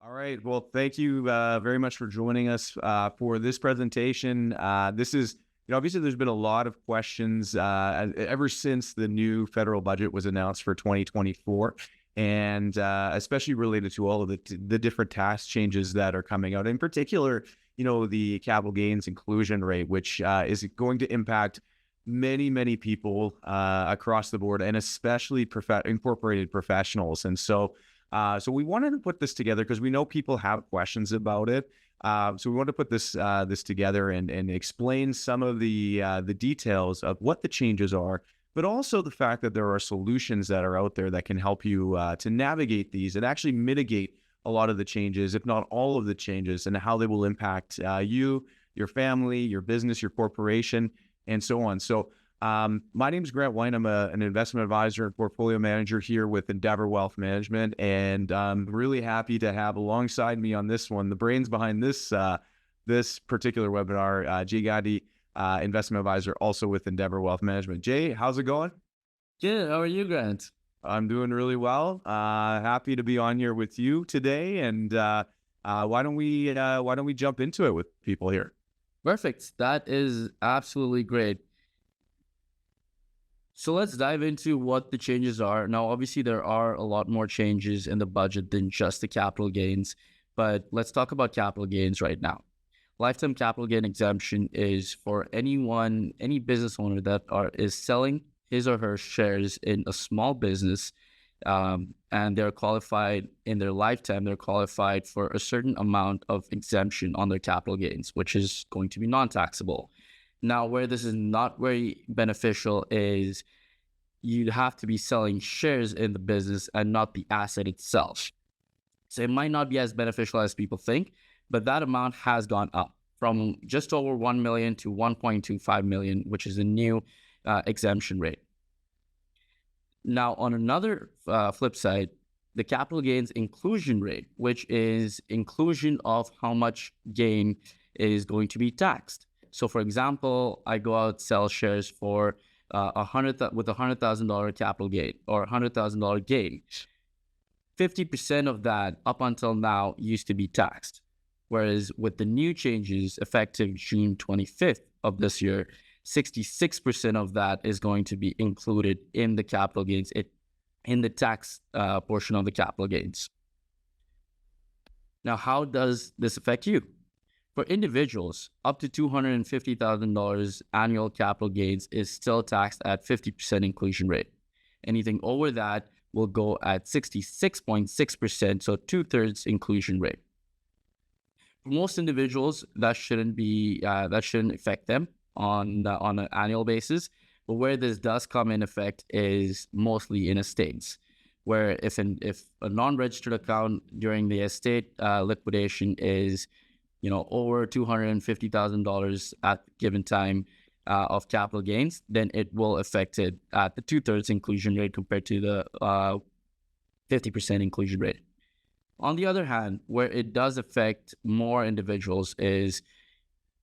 All right. Well, thank you very much for joining us for this presentation. This is, obviously there's been a lot of questions ever since the new federal budget was announced for 2024, and especially related to all of the different tax changes that are coming out. In particular, the capital gains inclusion rate, which is going to impact many people across the board, and especially incorporated professionals. And so we wanted to put this together because we know people have questions about it. So we wanted to put this together and explain some of the details of what the changes are, but also the fact that there are solutions that are out there that can help you to navigate these and actually mitigate a lot of the changes, if not all of the changes, and how they will impact you, your family, your business, your corporation, and so on. So my name is Grant White. I'm an investment advisor and portfolio manager here with Endeavor Wealth Management, and I'm really happy to have alongside me on this one the brains behind this particular webinar, Jay Gandhi, investment advisor, also with Endeavor Wealth Management. Jay, how's it going? Good. How are you, Grant? I'm doing really well. Happy to be on here with you today, and why don't we jump into it with people here? Perfect. That is absolutely great. So let's dive into what the changes are. Now, obviously, there are a lot more changes in the budget than just the capital gains, but let's talk about capital gains right now. Lifetime capital gain exemption is for any business owner that is selling his or her shares in a small business, and they're qualified in their lifetime. They're qualified for a certain amount of exemption on their capital gains, which is going to be non-taxable. Now, where this is not very beneficial is you'd have to be selling shares in the business and not the asset itself. So it might not be as beneficial as people think, but that amount has gone up from just over 1 million to 1.25 million, which is a new exemption rate. Now, on another flip side, the capital gains inclusion rate, which is inclusion of how much gain is going to be taxed. So, for example, I go out, sell shares for with $100,000 capital gain or $100,000 gain. 50% of that up until now used to be taxed. Whereas with the new changes effective June 25th of this year, 66% of that is going to be included in the capital gains, in the tax portion of the capital gains. Now, how does this affect you? For individuals, up to $250,000 annual capital gains is still taxed at 50% inclusion rate. Anything over that will go at 66.6%, so 2/3 inclusion rate. For most individuals, that shouldn't affect them on an annual basis. But where this does come in effect is mostly in estates, where if a non-registered account during the estate liquidation is over $250,000 at the given time of capital gains, then it will affect it at the 2/3 inclusion rate compared to the 50% inclusion rate. On the other hand, where it does affect more individuals is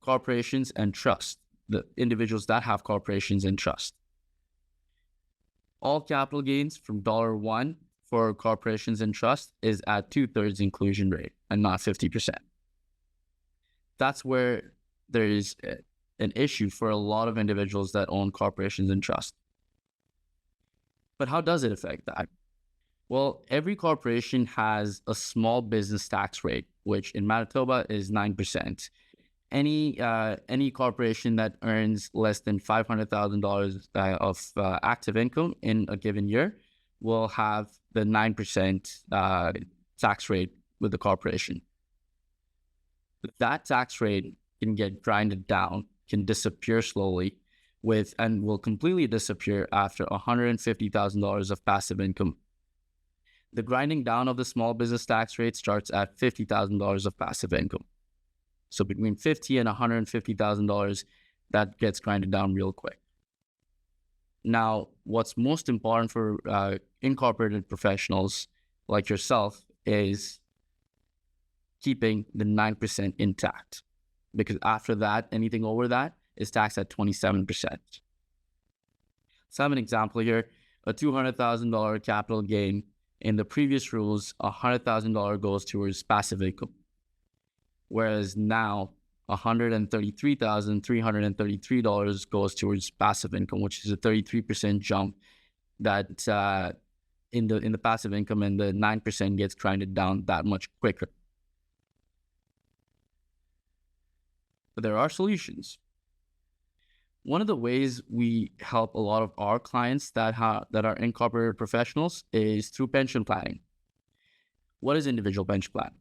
corporations and trust, the individuals that have corporations and trust. All capital gains from $1 for corporations and trust is at 2/3 inclusion rate and not 50%. That's where there is an issue for a lot of individuals that own corporations and trust. But how does it affect that? Well, every corporation has a small business tax rate, which in Manitoba is 9%. Any corporation that earns less than $500,000 of active income in a given year will have the 9% tax rate with the corporation. That tax rate can get grinded down, can disappear slowly and will completely disappear after $150,000 of passive income. The grinding down of the small business tax rate starts at $50,000 of passive income. So between $50,000 and $150,000, that gets grinded down real quick. Now, what's most important for incorporated professionals like yourself is keeping the 9% intact, because after that, anything over that is taxed at 27%. Let's have an example here. A $200,000 capital gain In the previous rules, $100,000 goes towards passive income, whereas now $133,333 goes towards passive income, which is a 33% jump that in the passive income, and the 9% gets grinded down that much quicker. But there are solutions. One of the ways we help a lot of our clients that are incorporated professionals is through pension planning. What is individual pension plan?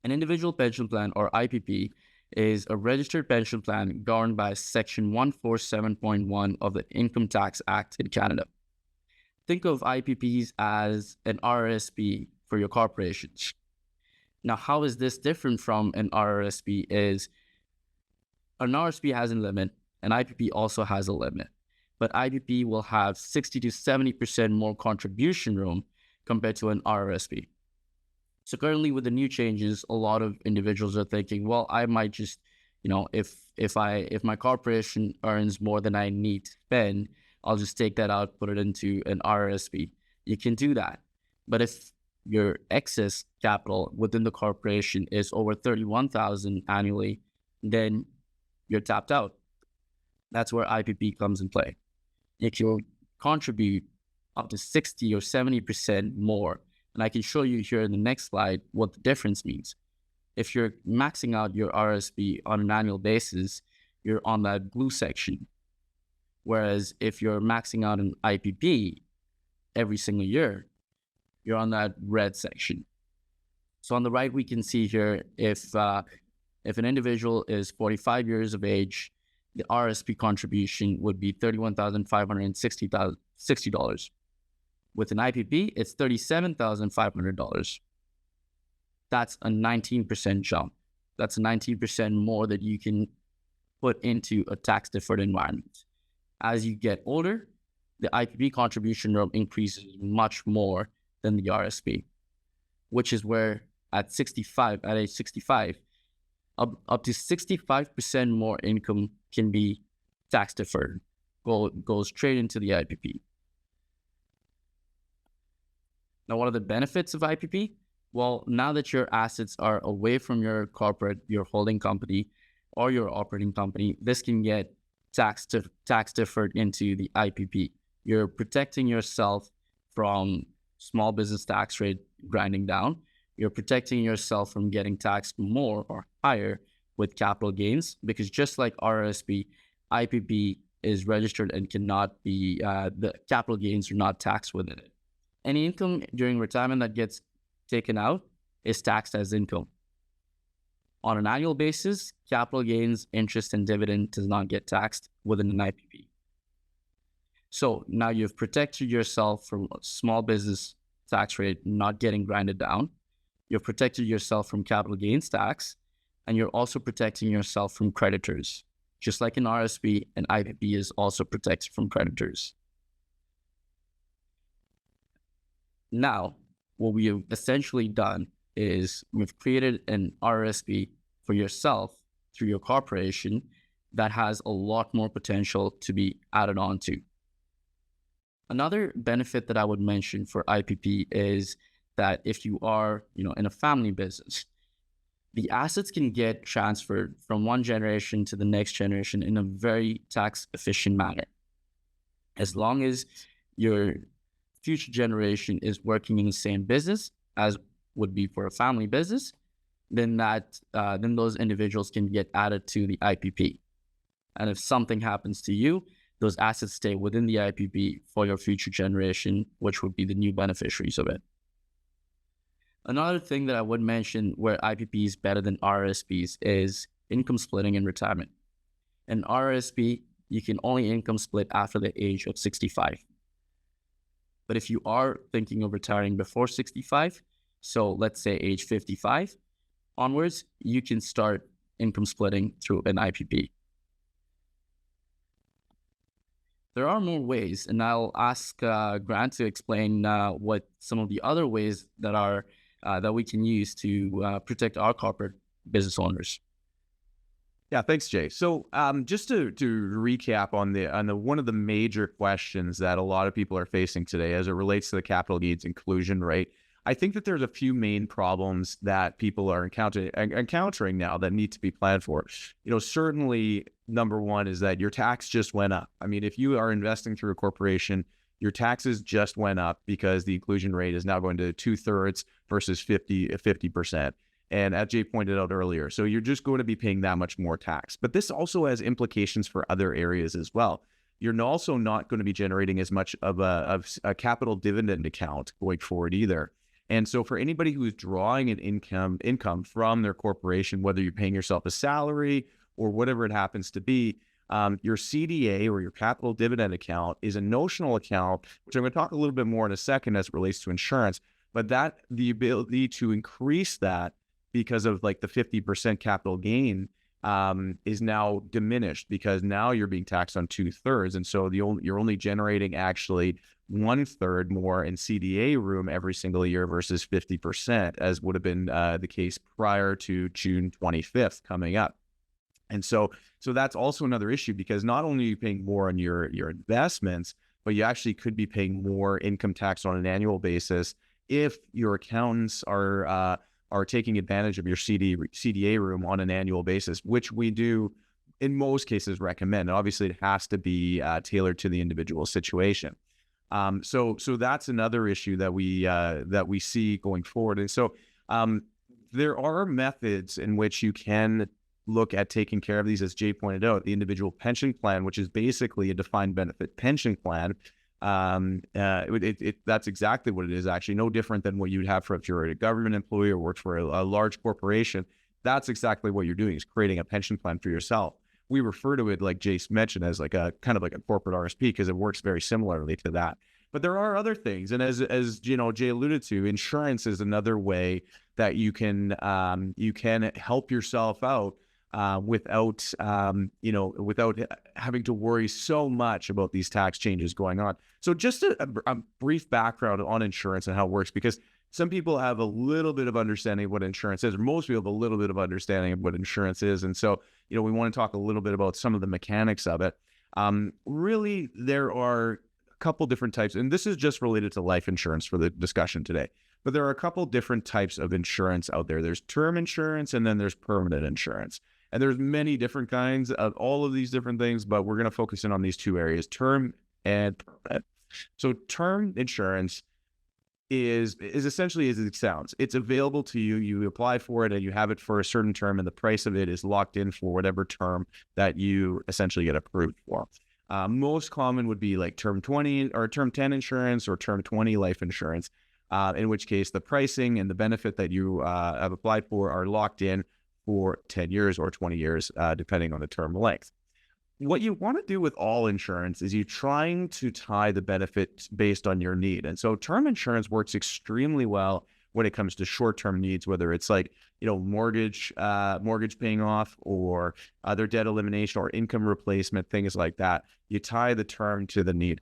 An individual pension plan, or IPP, is a registered pension plan governed by Section 147.1 of the Income Tax Act in Canada. Think of IPPs as an RRSP for your corporations. Now, how is this different from an RRSP? Is an RRSP has a limit, an IPP also has a limit, but IPP will have 60 to 70% more contribution room compared to an RRSP. So currently, with the new changes, a lot of individuals are thinking, well, I might just, if my corporation earns more than I need to spend, I'll just take that out, put it into an RRSP. You can do that. But if your excess capital within the corporation is over $31,000 annually, then you're tapped out. That's where IPP comes in play. If you contribute up to 60 or 70% more, and I can show you here in the next slide what the difference means. If you're maxing out your RSP on an annual basis, you're on that blue section. Whereas if you're maxing out an IPP every single year, you're on that red section. So on the right, we can see here, if an individual is 45 years of age, the RSP contribution would be $31,560. With an IPP, it's $37,500. That's a 19% jump. That's 19% more that you can put into a tax-deferred environment. As you get older, the IPP contribution rate increases much more than the RSP, which is where at age 65, up to 65% more income can be tax-deferred, goes straight into the IPP. Now, what are the benefits of IPP? Well, now that your assets are away from your corporate, your holding company, or your operating company, this can get tax deferred into the IPP. You're protecting yourself from small business tax rate grinding down. You're protecting yourself from getting taxed more or higher with capital gains, because just like RRSP, IPP is registered and cannot be, the capital gains are not taxed within it. Any income during retirement that gets taken out is taxed as income. On an annual basis, capital gains, interest, and dividend does not get taxed within an IPP. So now you've protected yourself from a small business tax rate not getting grinded down. You've protected yourself from capital gains tax, and you're also protecting yourself from creditors. Just like an RSP, an IPP is also protected from creditors. Now, what we have essentially done is we've created an RSP for yourself through your corporation that has a lot more potential to be added on to. Another benefit that I would mention for IPP is that if you are, in a family business, the assets can get transferred from one generation to the next generation in a very tax efficient manner. As long as your future generation is working in the same business as would be for a family business, then those individuals can get added to the IPP. And if something happens to you, those assets stay within the IPP for your future generation, which would be the new beneficiaries of it. Another thing that I would mention where IPP is better than RRSPs is income splitting in retirement. An RRSP, you can only income split after the age of 65. But if you are thinking of retiring before 65, so let's say age 55 onwards, you can start income splitting through an IPP. There are more ways, and I'll ask Grant to explain what some of the other ways that we can use to protect our corporate business owners. Yeah, thanks, Jay. So, just to recap on the one of the major questions that a lot of people are facing today, as it relates to the capital gains inclusion rate, I think that there's a few main problems that people are encountering now that need to be planned for. Certainly, number one is that your tax just went up. I mean, if you are investing through a corporation, your taxes just went up because the inclusion rate is now going to 2/3 versus 50%. And as Jay pointed out earlier, so you're just going to be paying that much more tax. But this also has implications for other areas as well. You're also not going to be generating as much of a capital dividend account going forward either. And so for anybody who's drawing an income from their corporation, whether you're paying yourself a salary or whatever it happens to be, your CDA or your capital dividend account is a notional account, which I'm going to talk a little bit more in a second as it relates to insurance. But that the ability to increase that because of like the 50% capital gain is now diminished because now you're being taxed on 2/3. And so you're only generating actually 1/3 more in CDA room every single year versus 50%, as would have been the case prior to June 25th coming up. And so that's also another issue because not only are you paying more on your investments, but you actually could be paying more income tax on an annual basis if your accountants are taking advantage of your CDA room on an annual basis, which we do in most cases recommend. Obviously, it has to be tailored to the individual situation. So that's another issue that we see going forward. And so there are methods in which you can look at taking care of these, as Jay pointed out, the individual pension plan, which is basically a defined benefit pension plan. That's exactly what it is, actually. No different than what you'd have for if you're a government employee or work for a large corporation. That's exactly what you're doing, is creating a pension plan for yourself. We refer to it, like Jace mentioned, as like a kind of like a corporate RSP because it works very similarly to that. But there are other things, and as Jay alluded to, insurance is another way that you can help yourself out without without having to worry so much about these tax changes going on. So just a brief background on insurance and how it works, because some people have a little bit of understanding of what insurance is, or most people have a little bit of understanding of what insurance is. And so, we want to talk a little bit about some of the mechanics of it. Really, there are a couple different types, and this is just related to life insurance for the discussion today. But there are a couple different types of insurance out there. There's term insurance, and then there's permanent insurance. And there's many different kinds of all of these different things, but we're going to focus in on these two areas, term and permanent. So term insurance is essentially as it sounds. It's available to you. You apply for it and you have it for a certain term, and the price of it is locked in for whatever term that you essentially get approved for. Most common would be like term 20 or term 10 insurance or term 20 life insurance, in which case the pricing and the benefit that you have applied for are locked in for 10 years or 20 years, depending on the term length. What you want to do with all insurance is you're trying to tie the benefit based on your need. And so term insurance works extremely well when it comes to short-term needs, whether it's like, mortgage paying off or other debt elimination or income replacement, things like that. You tie the term to the need.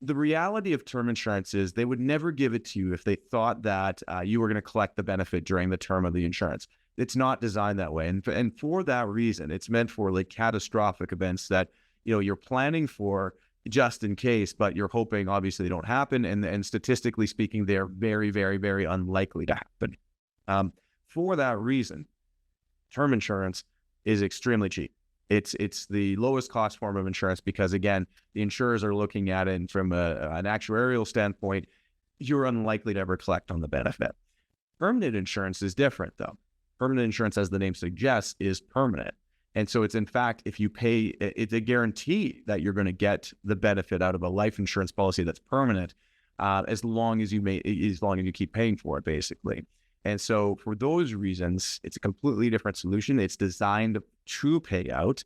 The reality of term insurance is they would never give it to you if they thought that you were going to collect the benefit during the term of the insurance. It's not designed that way. And for that reason, it's meant for like catastrophic events that, you're planning for just in case, but you're hoping obviously they don't happen. And statistically speaking, they're very, very, very unlikely to happen. For that reason, term insurance is extremely cheap. It's the lowest cost form of insurance because, again, the insurers are looking at it from an actuarial standpoint. You're unlikely to ever collect on the benefit. Permanent insurance is different, though. Permanent insurance, as the name suggests, is permanent. And so it's, in fact, if you pay, it's a guarantee that you're going to get the benefit out of a life insurance policy that's permanent, as long as you keep paying for it, basically. And so for those reasons, it's a completely different solution. It's designed to pay out.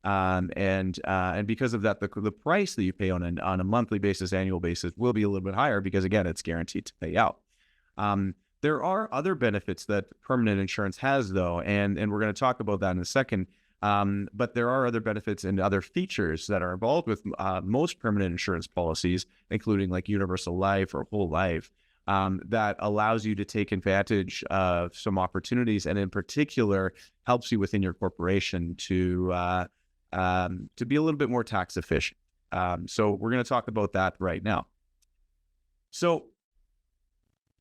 And because of that, the price that you pay on a monthly basis, annual basis will be a little bit higher because, again, it's guaranteed to pay out. There are other benefits that permanent insurance has, though, and we're going to talk about that in a second. But there are other benefits and other features that are involved with most permanent insurance policies, including like universal life or whole life. that allows you to take advantage of some opportunities, and in particular helps you within your corporation to be a little bit more tax efficient. So we're going to talk about that right now. So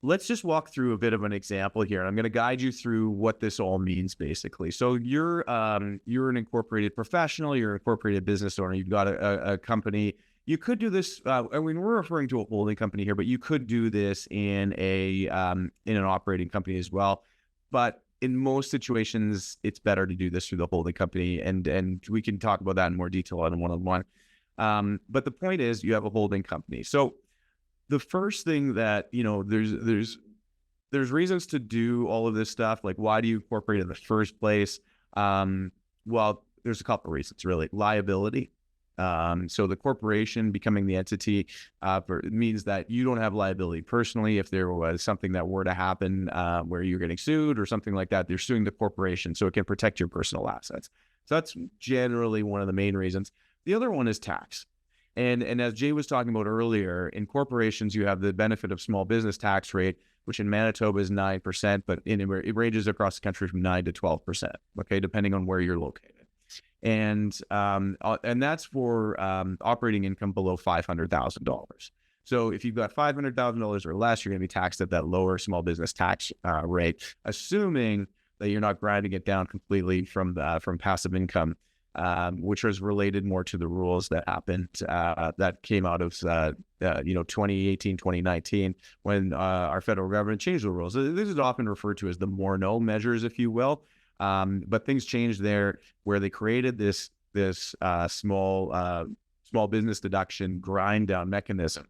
let's just walk through a bit of an example here. I'm going to guide you through what this all means, basically. So you're an incorporated professional, you're an incorporated business owner, you've got a company. You could do this. I mean, we're referring to a holding company here, but you could do this in an operating company as well. But in most situations, it's better to do this through the holding company, and we can talk about that in more detail on a one-on-one. But the point is, you have a holding company. So the first thing that, there's reasons to do all of this stuff. Like, why do you incorporate in the first place? Well, there's a couple of reasons, really. Liability. So the corporation becoming the entity means that you don't have liability personally. If there was something that were to happen where you're getting sued or something like that, you're suing the corporation, so it can protect your personal assets. So that's generally one of the main reasons. The other one is tax. And as Jay was talking about earlier, in corporations, you have the benefit of small business tax rate, which in Manitoba is 9%, but it ranges across the country from 9 to 12%, okay, depending on where you're located. And that's for operating income below $500,000. So if you've got $500,000 or less, you're going to be taxed at that lower small business tax rate, assuming that you're not grinding it down completely from passive income. Which was related more to the rules that happened, that came out of, 2018, 2019, when our federal government changed the rules. This is often referred to as the Morneau measures, if you will. But things changed there, where they created this small business deduction grind down mechanism.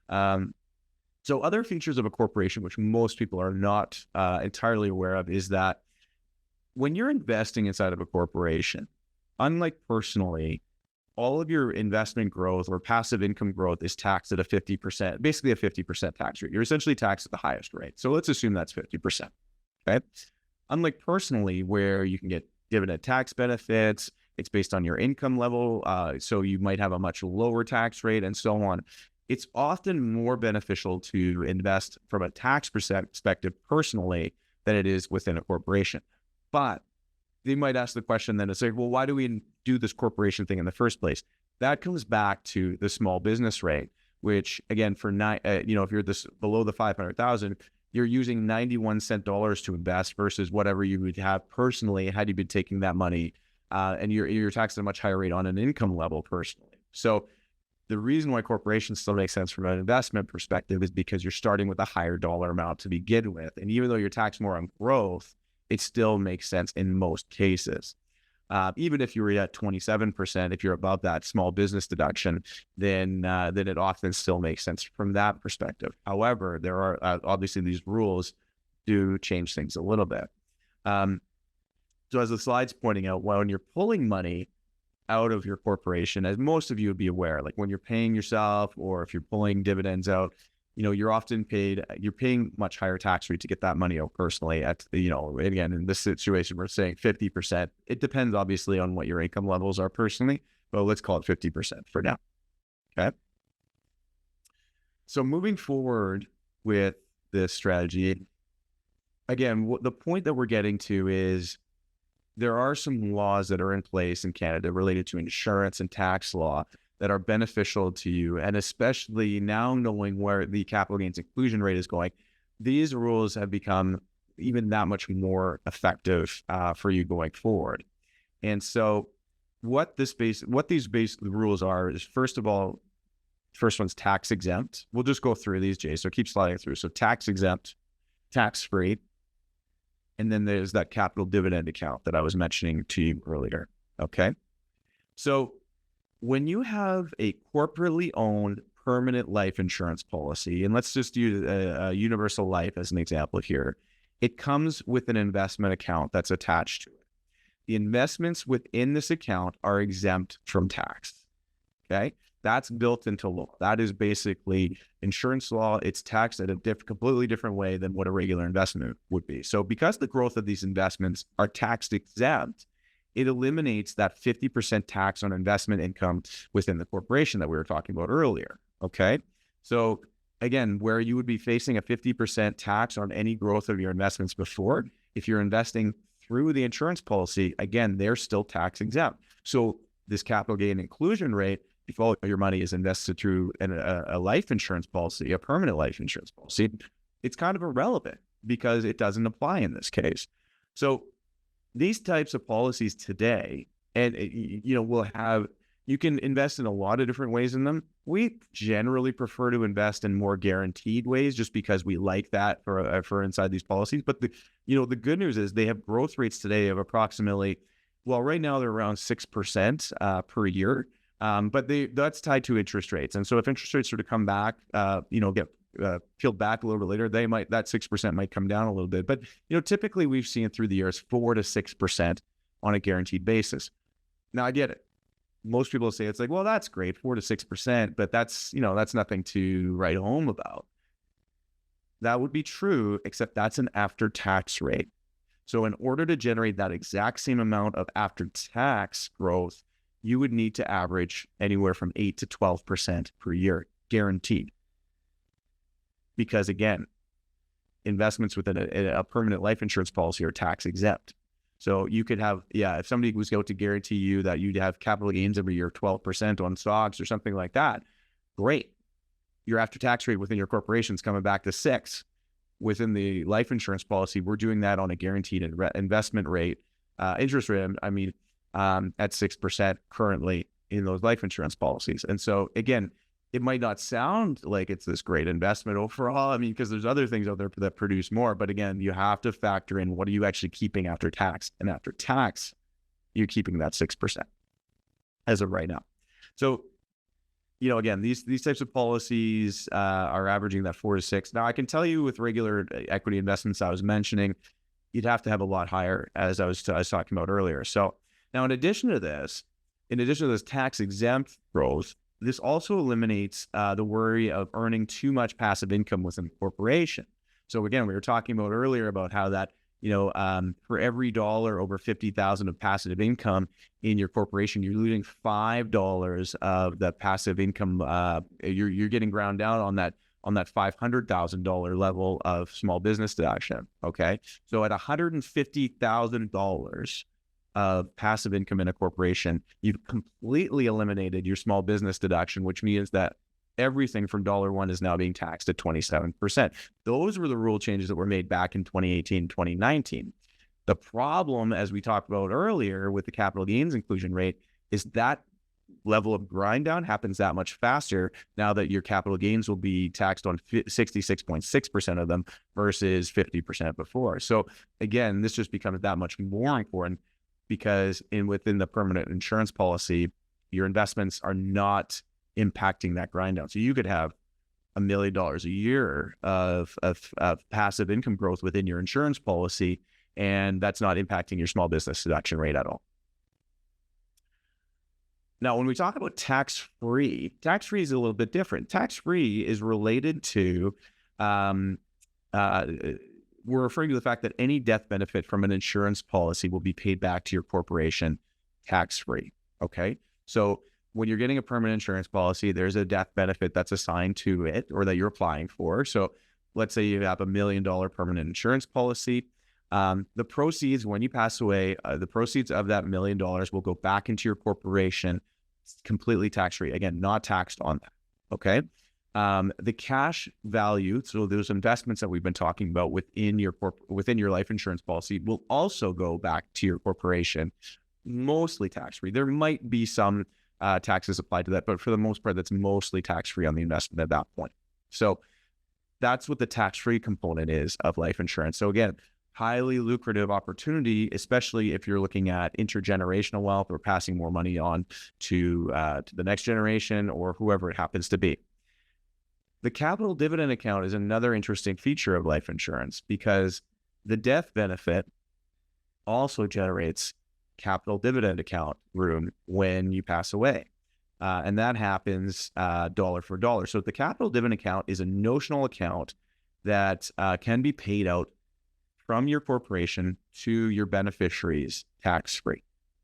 So other features of a corporation, which most people are not entirely aware of, is that when you're investing inside of a corporation, unlike personally, all of your investment growth or passive income growth is taxed at a 50%, basically a 50% tax rate. You're essentially taxed at the highest rate. So let's assume that's 50%. Okay. Unlike personally, where you can get dividend tax benefits, it's based on your income level. So you might have a much lower tax rate and so on. It's often more beneficial to invest from a tax perspective personally than it is within a corporation. But they might ask the question then, it's like, well, why do we do this corporation thing in the first place? That comes back to the small business rate, which again, for if you're below the 500,000, you're using 91 cent dollars to invest versus whatever you would have personally had you been taking that money, and you're taxed at a much higher rate on an income level personally. So the reason why corporations still make sense from an investment perspective is because you're starting with a higher dollar amount to begin with, and even though you're taxed more on growth, it still makes sense in most cases. Even if you were at 27%, if you're above that small business deduction, then it often still makes sense from that perspective. However, there are obviously these rules do change things a little bit. So as the slide's pointing out, when you're pulling money out of your corporation, as most of you would be aware, like when you're paying yourself or if you're pulling dividends out, you're paying much higher tax rate to get that money out personally at, again, in this situation, we're saying 50%. It depends obviously on what your income levels are personally, but let's call it 50% for now. Okay. So moving forward with this strategy, again, the point that we're getting to is there are some laws that are in place in Canada related to insurance and tax law that are beneficial to you. And especially now knowing where the capital gains inclusion rate is going, these rules have become even that much more effective for you going forward. And so what these rules are is, first of all, first one's tax exempt. We'll just go through these, Jay. So keep sliding through. So tax exempt, tax free. And then there's that capital dividend account that I was mentioning to you earlier. Okay. So when you have a corporately owned permanent life insurance policy, and let's just use a universal life as an example here, it comes with an investment account that's attached to it. The investments within this account are exempt from tax. Okay. That's built into law. That is basically insurance law. It's taxed at a completely different way than what a regular investment would be. So because the growth of these investments are tax exempt, it eliminates that 50% tax on investment income within the corporation that we were talking about earlier. Okay. So again, where you would be facing a 50% tax on any growth of your investments before, if you're investing through the insurance policy, again, they're still tax exempt. So this capital gain inclusion rate, if all your money is invested through a life insurance policy, a permanent life insurance policy, it's kind of irrelevant because it doesn't apply in this case. So these types of policies today, and you can invest in a lot of different ways in them. We generally prefer to invest in more guaranteed ways just because we like that for inside these policies. But the good news is they have growth rates today of approximately, well, right now they're around 6% per year. But that's tied to interest rates. And so if interest rates were to come back, get peeled back a little bit later, that 6% might come down a little bit. But, typically we've seen through the years 4 to 6% on a guaranteed basis. Now I get it. Most people say it's like, well, that's great, 4 to 6%, but that's nothing to write home about. That would be true, except that's an after-tax rate. So in order to generate that exact same amount of after-tax growth, you would need to average anywhere from 8 to 12% per year, guaranteed. Because again, investments within a permanent life insurance policy are tax exempt. So you could have, if somebody was going to guarantee you that you'd have capital gains every year, 12% on stocks or something like that, great. Your after-tax rate within your corporation is coming back to 6. Within the life insurance policy, we're doing that on a guaranteed investment rate, interest rate, at 6% currently in those life insurance policies. And so again, it might not sound like it's this great investment overall. Because there's other things out there that produce more. But again, you have to factor in what are you actually keeping after tax? And after tax, you're keeping that 6% as of right now. So, again, these types of policies are averaging that 4 to 6. Now, I can tell you with regular equity investments I was mentioning, you'd have to have a lot higher, as I was talking about earlier. So now, in addition to this tax exempt growth, this also eliminates the worry of earning too much passive income within the corporation. So again, we were talking about earlier about how that, for every dollar over $50,000 of passive income in your corporation, you're losing $5 of the passive income. You're getting ground down on that $500,000 level of small business deduction. Okay, so at $150,000 of passive income in a corporation, you've completely eliminated your small business deduction, which means that everything from $1 is now being taxed at 27%. Those were the rule changes that were made back in 2018, 2019. The problem, as we talked about earlier with the capital gains inclusion rate, is that level of grind down happens that much faster now that your capital gains will be taxed on 66.6% of them versus 50% before. So again, this just becomes that much more important because within the permanent insurance policy, your investments are not impacting that grind down. So you could have $1 million a year of passive income growth within your insurance policy, and that's not impacting your small business deduction rate at all. Now, when we talk about tax-free is a little bit different. Tax-free is related to, we're referring to the fact that any death benefit from an insurance policy will be paid back to your corporation tax-free, okay? So when you're getting a permanent insurance policy, there's a death benefit that's assigned to it or that you're applying for. So let's say you have $1 million permanent insurance policy. The proceeds, when you pass away, the proceeds of that $1 million will go back into your corporation completely tax-free. Again, not taxed on that, okay? The cash value, so those investments that we've been talking about within your life insurance policy will also go back to your corporation, mostly tax-free. There might be some taxes applied to that, but for the most part, that's mostly tax-free on the investment at that point. So that's what the tax-free component is of life insurance. So again, highly lucrative opportunity, especially if you're looking at intergenerational wealth or passing more money on to the next generation or whoever it happens to be. The capital dividend account is another interesting feature of life insurance because the death benefit also generates capital dividend account room when you pass away. And that happens dollar for dollar. So the capital dividend account is a notional account that can be paid out from your corporation to your beneficiaries tax-free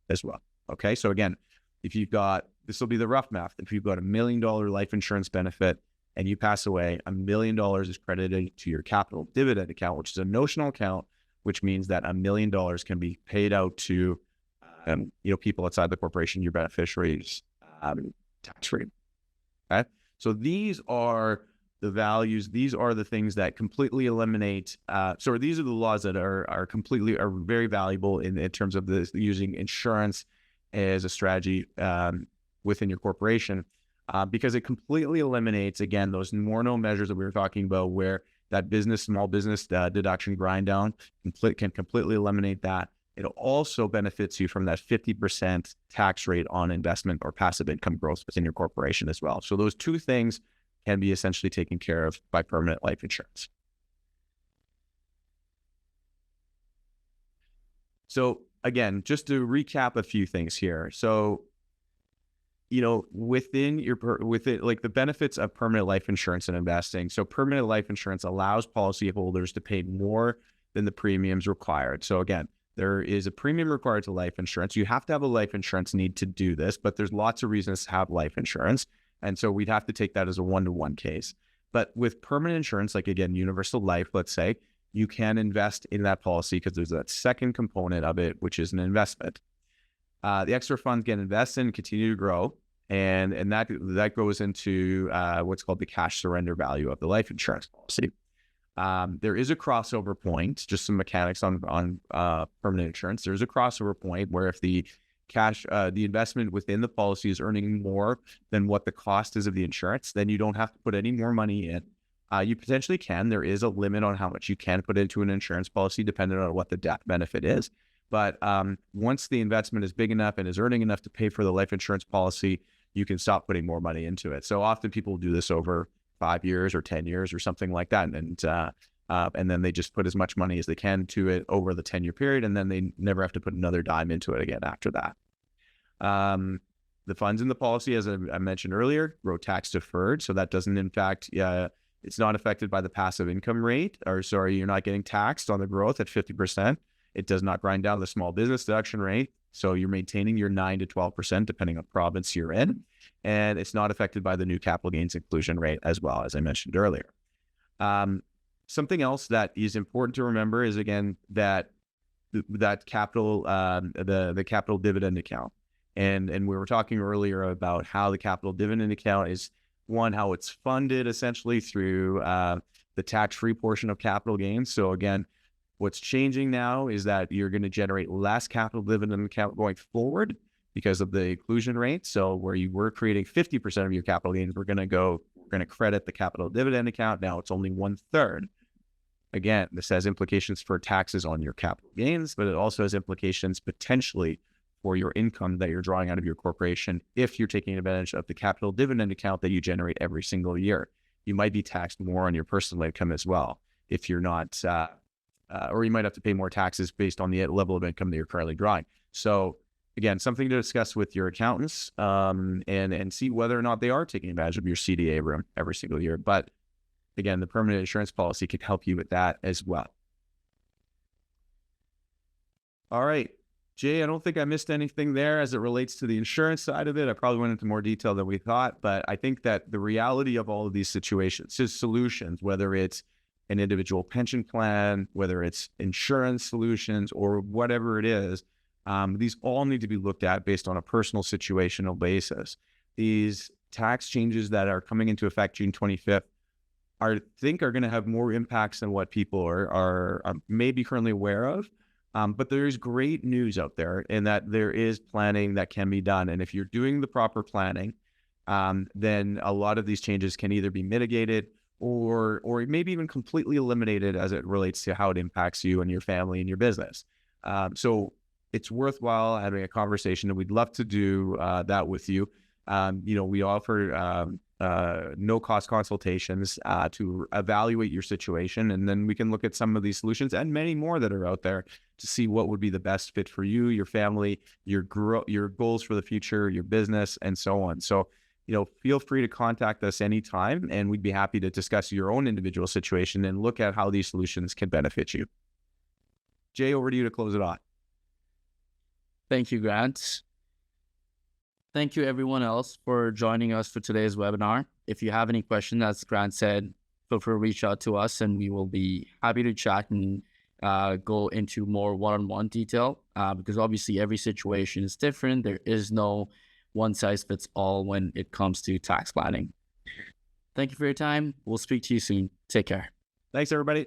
as well. Okay, so again, if you've got, this will be the rough math, if you've got $1 million life insurance benefit and you pass away, $1 million is credited to your capital dividend account, which is a notional account, which means that $1 million can be paid out to people outside the corporation, your beneficiaries, tax-free. Okay, so these are the values. These are the things that completely eliminate. These are the laws that are very valuable in terms of using insurance as a strategy within your corporation, because it completely eliminates, again, those more-known measures that we were talking about, where that small business deduction grind down can completely eliminate that. It also benefits you from that 50% tax rate on investment or passive income growth within your corporation as well. So those two things can be essentially taken care of by permanent life insurance. So again, just to recap a few things here. So, within like the benefits of permanent life insurance and investing. So permanent life insurance allows policyholders to pay more than the premiums required. So again, there is a premium required to life insurance. You have to have a life insurance need to do this, but there's lots of reasons to have life insurance. And so we'd have to take that as a one-to-one case. But with permanent insurance, like again, universal life, let's say, you can invest in that policy because there's that second component of it, which is an investment. The extra funds get invested and continue to grow. And that goes into what's called the cash surrender value of the life insurance policy. There is a crossover point, just some mechanics on permanent insurance. There's a crossover point where if the investment within the policy is earning more than what the cost is of the insurance, then you don't have to put any more money in. You potentially can. There is a limit on how much you can put into an insurance policy, depending on what the death benefit is. But once the investment is big enough and is earning enough to pay for the life insurance policy, you can stop putting more money into it. So often people do this over 5 years or 10 years or something like that. And then they just put as much money as they can to it over the 10-year period. And then they never have to put another dime into it again after that. The funds in the policy, as I mentioned earlier, grow tax deferred. So that doesn't impact, it's not affected by the passive income rate, you're not getting taxed on the growth at 50%. It does not grind down the small business deduction rate. So you're maintaining your 9 to 12%, depending on province you're in. And it's not affected by the new capital gains inclusion rate as well, as I mentioned earlier. Something else that is important to remember is, again, that capital, the capital dividend account. And we were talking earlier about how the capital dividend account is, one, how it's funded essentially through the tax-free portion of capital gains. So again, what's changing now is that you're going to generate less capital dividend account going forward because of the inclusion rate. So where you were creating 50% of your capital gains, we're going to credit the capital dividend account. Now it's only 1/3. Again, this has implications for taxes on your capital gains, but it also has implications potentially for your income that you're drawing out of your corporation if you're taking advantage of the capital dividend account that you generate every single year. You might be taxed more on your personal income as well if you're not, or you might have to pay more taxes based on the level of income that you're currently drawing. So again, something to discuss with your accountants and see whether or not they are taking advantage of your CDA room every single year. But again, the permanent insurance policy can help you with that as well. All right, Jay, I don't think I missed anything there as it relates to the insurance side of it. I probably went into more detail than we thought, but I think that the reality of all of these situations is solutions, whether it's an individual pension plan, whether it's insurance solutions, or whatever it is, these all need to be looked at based on a personal situational basis. These tax changes that are coming into effect June 25th, I think are going to have more impacts than what people are maybe currently aware of. But there's great news out there in that there is planning that can be done. And if you're doing the proper planning, then a lot of these changes can either be mitigated or maybe even completely eliminated as it relates to how it impacts you and your family and your business. So it's worthwhile having a conversation, and we'd love to do that with you. We offer no-cost consultations to evaluate your situation, and then we can look at some of these solutions and many more that are out there to see what would be the best fit for you, your family, your goals for the future, your business, and so on. So, feel free to contact us anytime, and we'd be happy to discuss your own individual situation and look at how these solutions can benefit you. Jay, over to you to close it on. Thank you, Grant. Thank you, everyone else, for joining us for today's webinar. if you have any questions, as Grant said, feel free to reach out to us and we will be happy to chat and go into more one-on-one detail because obviously every situation is different. There is no one size fits all when it comes to tax planning. Thank you for your time. We'll speak to you soon. Take care. Thanks, everybody.